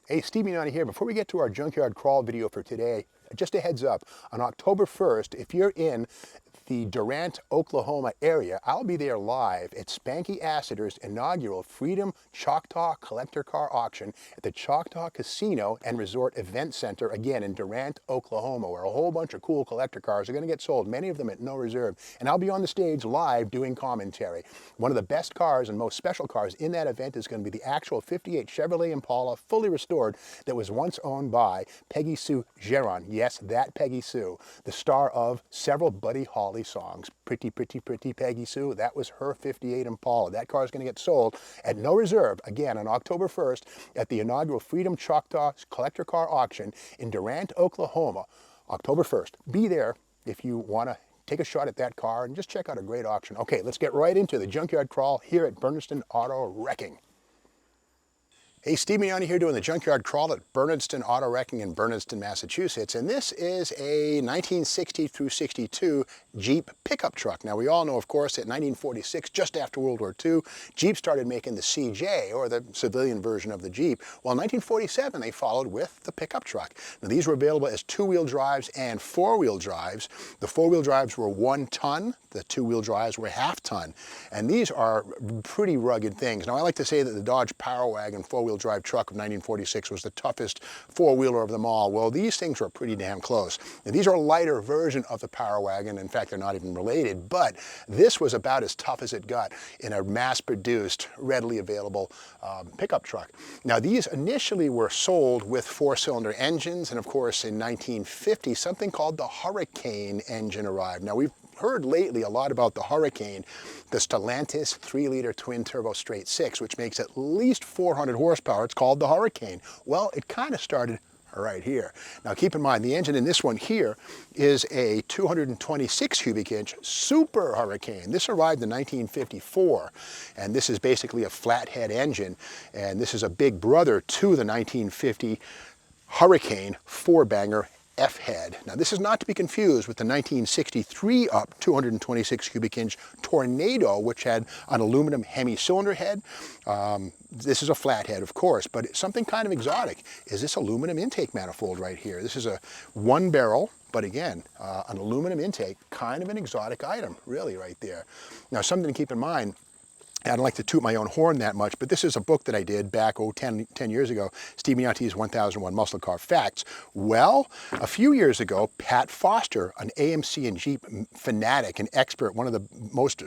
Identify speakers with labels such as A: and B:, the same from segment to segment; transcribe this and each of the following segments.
A: Hey, Steve Mignani here. Before we get to our junkyard crawl video for today, just a heads up, on October 1st, if you're in the Durant, Oklahoma area, I'll be there live at Spanky Assiter's inaugural Freedom Choctaw Collector Car Auction at the Choctaw Casino and Resort Event Center, again in Durant, Oklahoma, where a whole bunch of cool collector cars are going to get sold, many of them at no reserve. And I'll be on the stage live doing commentary. One of the best cars and most special cars in that event is going to be the actual 58 Chevrolet Impala, fully restored, that was once owned by Peggy Sue Gerron. Yes, that Peggy Sue, the star of several Buddy Holly songs. Pretty, pretty, pretty Peggy Sue. That was her 58 Impala. That car is going to get sold at no reserve, again, on October 1st at the inaugural Freedom Choctaw Collector Car Auction in Durant, Oklahoma, October 1st. Be there if you want to take a shot at that car and just check out a great auction. Okay, let's get right into the junkyard crawl here at Bernardston Auto Wrecking. Hey, Steve Mignani here doing the junkyard crawl at Bernardston Auto Wrecking in Bernardston, Massachusetts, and this is a 1960 through 62 Jeep pickup truck. Now, we all know, of course, that 1946, just after World War II, Jeep started making the CJ, or the civilian version of the Jeep. Well, in 1947, they followed with the pickup truck. Now, these were available as two-wheel drives and four-wheel drives. The four-wheel drives were 1 ton, the two-wheel drives were half ton, and these are pretty rugged things. Now, I like to say that the Dodge Power Wagon four-wheel drive truck of 1946 was the toughest four-wheeler of them all. Well, these things were pretty damn close. Now, these are a lighter version of the Power Wagon. In fact, they're not even related, but this was about as tough as it got in a mass-produced, readily available pickup truck. Now, these initially were sold with four-cylinder engines, and of course, in 1950, something called the Hurricane engine arrived. Now, we've heard lately a lot about the Hurricane, the Stellantis 3-liter twin-turbo straight six, which makes at least 400 horsepower. It's called the Hurricane. Well, it kind of started right here. Now, keep in mind, the engine in this one here is a 226 cubic inch Super Hurricane. This arrived in 1954, and this is basically a flathead engine, and this is a big brother to the 1950 Hurricane four-banger F-head. Now, this is not to be confused with the 1963 up 226 cubic inch Tornado, which had an aluminum hemi-cylinder head. This is a flathead, of course, but it's something kind of exotic is this aluminum intake manifold right here. This is a one barrel, but again, an aluminum intake, kind of an exotic item, really, right there. Now, something to keep in mind, I don't like to toot my own horn that much, but this is a book that I did back, 10 years ago, Steve Mignani's 1001 Muscle Car Facts. Well, a few years ago, Pat Foster, an AMC and Jeep fanatic and expert, one of the most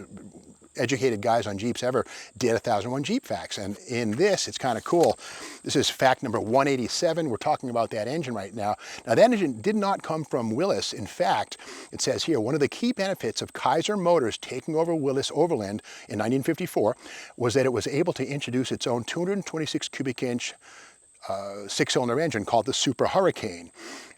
A: educated guys on Jeeps ever, did 1001 Jeep Facts. And in this, it's kind of cool. This is fact number 187. We're talking about that engine right now. Now, that engine did not come from Willis. In fact, it says here, one of the key benefits of Kaiser Motors taking over Willis Overland in 1954 was that it was able to introduce its own 226 cubic inch six-cylinder engine called the Super Hurricane.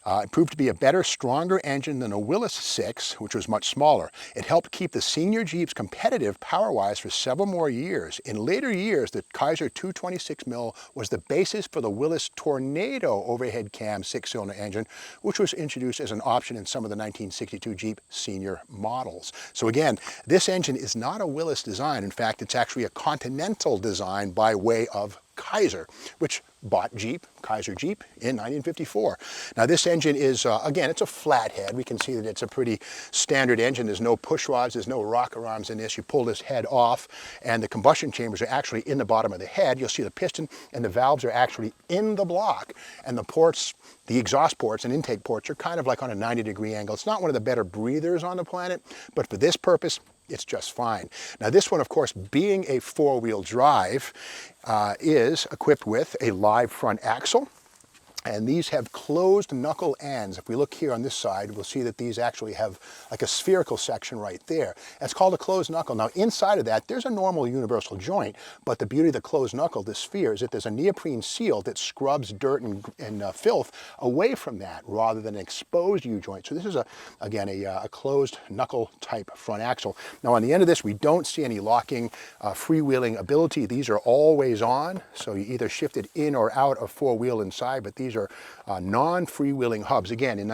A: It proved to be a better, stronger engine than a Willis 6, which was much smaller. It helped keep the senior Jeeps competitive power-wise for several more years. In later years, the Kaiser 226 mil was the basis for the Willis Tornado overhead cam six-cylinder engine, which was introduced as an option in some of the 1962 Jeep senior models. So again, this engine is not a Willis design. In fact, it's actually a Continental design by way of Kaiser, which bought Jeep, Kaiser Jeep, in 1954. Now, this engine is, again, it's a flathead. We can see that it's a pretty standard engine. There's no push rods, there's no rocker arms in this. You pull this head off, and the combustion chambers are actually in the bottom of the head. You'll see the piston and the valves are actually in the block, and the ports, the exhaust ports and intake ports are kind of like on a 90-degree angle. It's not one of the better breathers on the planet, but for this purpose, it's just fine. Now, this one, of course, being a four-wheel drive, is equipped with a live front axle. And these have closed knuckle ends. If we look here on this side, we'll see that these actually have like a spherical section right there. That's called a closed knuckle. Now, inside of that, there's a normal universal joint, but the beauty of the closed knuckle, this sphere, is that there's a neoprene seal that scrubs dirt and filth away from that rather than an exposed U-joint. So this is, again, a closed knuckle type front axle. Now, on the end of this, we don't see any locking, freewheeling ability. These are always on, so you either shift it in or out of four-wheel inside, but these are non-freewheeling hubs. Again, in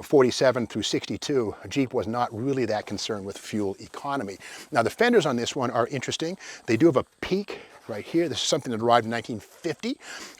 A: 47 through 62, Jeep was not really that concerned with fuel economy. Now, the fenders on this one are interesting. They do have a peak right here. This is something that arrived in 1950,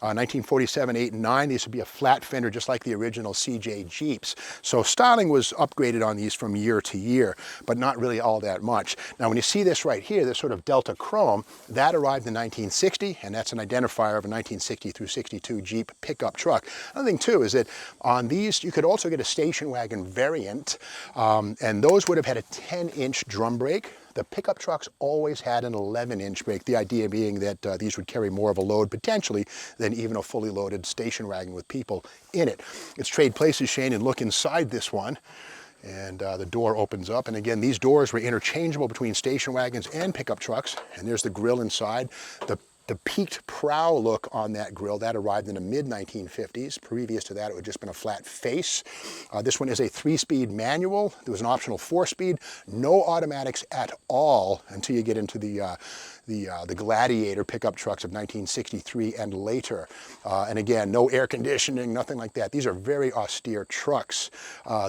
A: 1947, 8, and 9. These would be a flat fender just like the original CJ Jeeps. So styling was upgraded on these from year to year, but not really all that much. Now when you see this right here, this sort of Delta Chrome, that arrived in 1960, and that's an identifier of a 1960 through 62 Jeep pickup truck. Another thing too is that on these you could also get a station wagon variant, and those would have had a 10-inch drum brake. The pickup trucks always had an 11-inch brake, the idea being that these would carry more of a load potentially than even a fully loaded station wagon with people in it. Let's trade places, Shane, and look inside this one. And the door opens up, and again, these doors were interchangeable between station wagons and pickup trucks. And there's the grill inside. The peaked prow look on that grill, that arrived in the mid-1950s. Previous to that, it would have just been a flat face. This one is a 3-speed manual. There was an optional 4-speed. No automatics at all until you get into the Gladiator pickup trucks of 1963 and later. And again, no air conditioning, nothing like that. These are very austere trucks.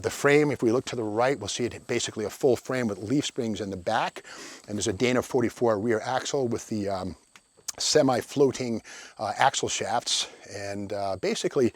A: The frame, if we look to the right, we'll see it basically a full frame with leaf springs in the back. And there's a Dana 44 rear axle with the semi-floating axle shafts, and basically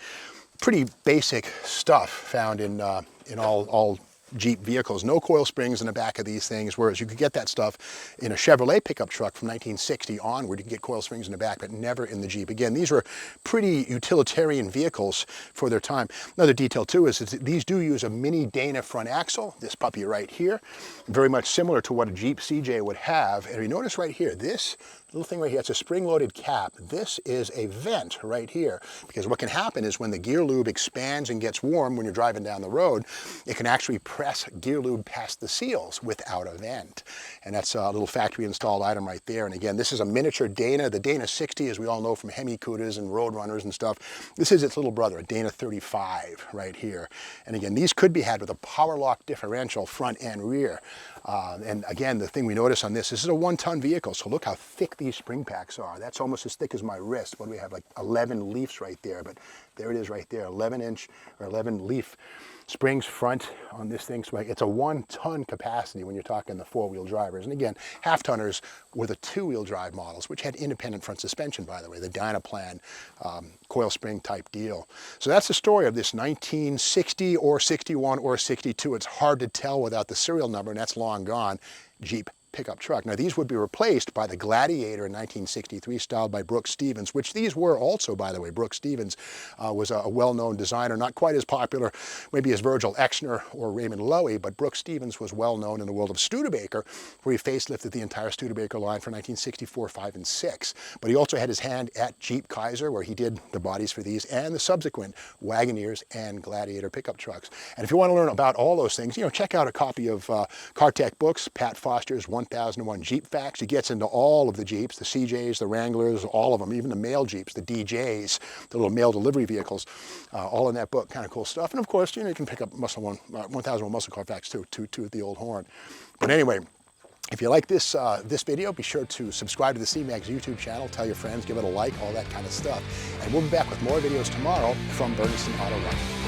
A: pretty basic stuff found in all Jeep vehicles. No coil springs in the back of these things, whereas you could get that stuff in a Chevrolet pickup truck from 1960 onward. You can get coil springs in the back, but never in the Jeep. Again, these were pretty utilitarian vehicles for their time. Another detail too is that these do use a mini Dana front axle, this puppy right here, very much similar to what a Jeep CJ would have. And you notice right here, this little thing right here, it's a spring-loaded cap. This is a vent right here, because what can happen is when the gear lube expands and gets warm when you're driving down the road, it can actually press gear lube past the seals without a vent. And that's a little factory installed item right there. And again, this is a miniature Dana. The Dana 60, as we all know from Hemi Cudas and Road Runners and stuff, this is its little brother, a Dana 35 right here. And again, these could be had with a power lock differential front and rear. And again, the thing we notice on this is a 1-ton vehicle, so look how thick these spring packs are. That's almost as thick as my wrist. What do we have, like 11 leafs right there, but there it is right there, 11-inch or 11 leaf springs front on this thing. So it's a 1-ton capacity when you're talking the 4-wheel drivers. And again, half-tonners were the 2-wheel drive models, which had independent front suspension, by the way, the Dynaplan coil spring type deal. So that's the story of this 1960 or 61 or 62. It's hard to tell without the serial number, and that's long gone, Jeep pickup truck. Now these would be replaced by the Gladiator in 1963, styled by Brooks Stevens, which these were also, by the way. Brooks Stevens was a well-known designer, not quite as popular maybe as Virgil Exner or Raymond Loewy, but Brooks Stevens was well known in the world of Studebaker, where he facelifted the entire Studebaker line for 1964, 5, and 6. But he also had his hand at Jeep Kaiser, where he did the bodies for these and the subsequent Wagoneers and Gladiator pickup trucks. And if you want to learn about all those things, check out a copy of Car Tech Books, Pat Foster's 1001 Jeep Facts. He gets into all of the Jeeps, the CJs, the Wranglers, all of them, even the mail Jeeps, the DJs, the little mail delivery vehicles, all in that book. Kind of cool stuff. And of course, you can pick up 1001 Muscle Car Facts too, to the old horn. But anyway, if you like this video, be sure to subscribe to the C-Mags YouTube channel, tell your friends, give it a like, all that kind of stuff. And we'll be back with more videos tomorrow from Bernstein Auto Running.